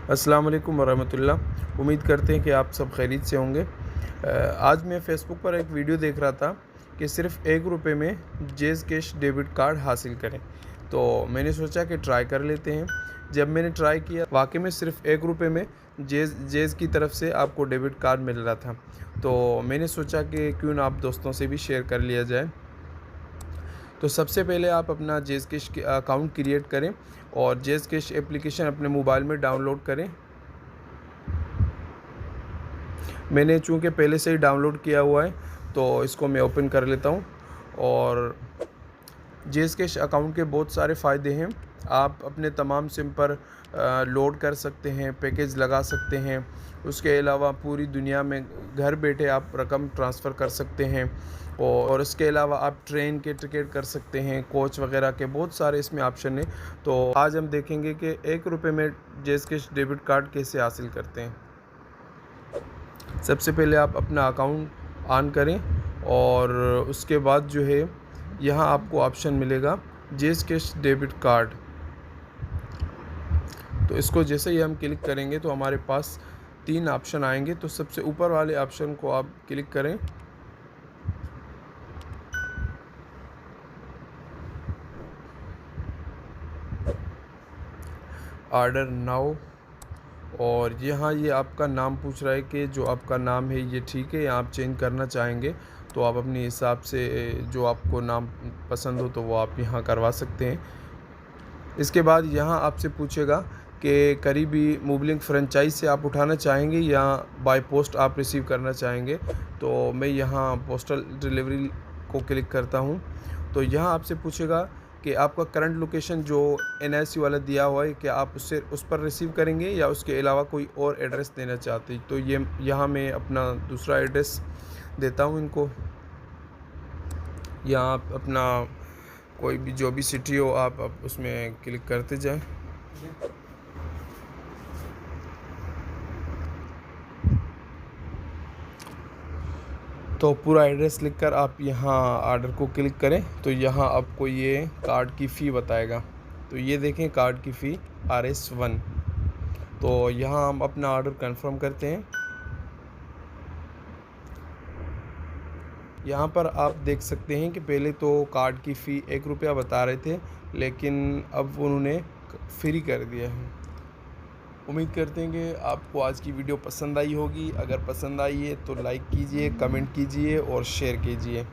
अस्सलाम वालेकुम वरहमतुल्लाह। उम्मीद करते हैं कि आप सब खैरियत से होंगे। आज मैं फ़ेसबुक पर एक वीडियो देख रहा था कि सिर्फ़ ₹1 में जेज़ कैश डेबिट कार्ड हासिल करें। तो मैंने सोचा कि ट्राई कर लेते हैं। जब मैंने ट्राई किया, वाक़ई में सिर्फ़ ₹1 में जेज़ की तरफ से आपको डेबिट कार्ड मिल रहा था। तो मैंने सोचा कि क्यों ना आप दोस्तों से भी शेयर कर लिया जाए। तो सबसे पहले आप अपना जेज़ कैश अकाउंट क्रिएट करें और जेज़ कैश एप्लीकेशन अपने मोबाइल में डाउनलोड करें। मैंने चूँकि पहले से ही डाउनलोड किया हुआ है, तो इसको मैं ओपन कर लेता हूँ। और जेज़ कैश अकाउंट के बहुत सारे फ़ायदे हैं। आप अपने तमाम सिम पर लोड कर सकते हैं, पैकेज लगा सकते हैं। उसके अलावा पूरी दुनिया में घर बैठे आप रकम ट्रांसफ़र कर सकते हैं। और इसके अलावा आप ट्रेन के टिकट कर सकते हैं, कोच वगैरह के बहुत सारे इसमें ऑप्शन हैं। तो आज हम देखेंगे कि ₹1 में जेज़ कैश डेबिट कार्ड कैसे हासिल करते हैं। सबसे पहले आप अपना अकाउंट ऑन करें और उसके बाद जो है यहाँ आपको ऑप्शन मिलेगा जेज़ कैश डेबिट कार्ड। तो इसको जैसे ही हम क्लिक करेंगे तो हमारे पास 3 ऑप्शन आएंगे। तो सबसे ऊपर वाले ऑप्शन को आप क्लिक करें। Order now. और यहाँ ये आपका नाम पूछ रहा है कि जो आपका नाम है ये ठीक है या आप चेंज करना चाहेंगे, तो आप अपने हिसाब से जो आपको नाम पसंद हो तो वो आप यहाँ करवा सकते हैं। इसके बाद यहाँ आपसे पूछेगा कि करीबी मोबलिंक फ्रेंचाइज से आप उठाना चाहेंगे या बाय पोस्ट आप रिसीव करना चाहेंगे। तो मैं यहाँ पोस्टल डिलीवरी को क्लिक करता हूँ। तो यहाँ आपसे पूछेगा कि आपका करंट लोकेशन जो NIC वाला दिया हुआ है, क्या आप उस पर रिसीव करेंगे या उसके अलावा कोई और एड्रेस देना चाहते हैं। तो ये यहाँ मैं अपना दूसरा एड्रेस देता हूँ इनको। यहाँ आप अपना कोई भी जो भी सिटी हो आप उसमें क्लिक करते जाएं। तो पूरा एड्रेस लिखकर आप यहाँ आर्डर को क्लिक करें। तो यहाँ आपको ये कार्ड की फ़ी बताएगा। तो ये देखें कार्ड की फ़ी RS1। तो यहाँ हम अपना ऑर्डर कंफर्म करते हैं। यहाँ पर आप देख सकते हैं कि पहले तो कार्ड की फ़ी ₹1 बता रहे थे, लेकिन अब उन्होंने फ्री कर दिया है। उम्मीद करते हैं कि आपको आज की वीडियो पसंद आई होगी। अगर पसंद आई है तो लाइक कीजिए, कमेंट कीजिए और शेयर कीजिए।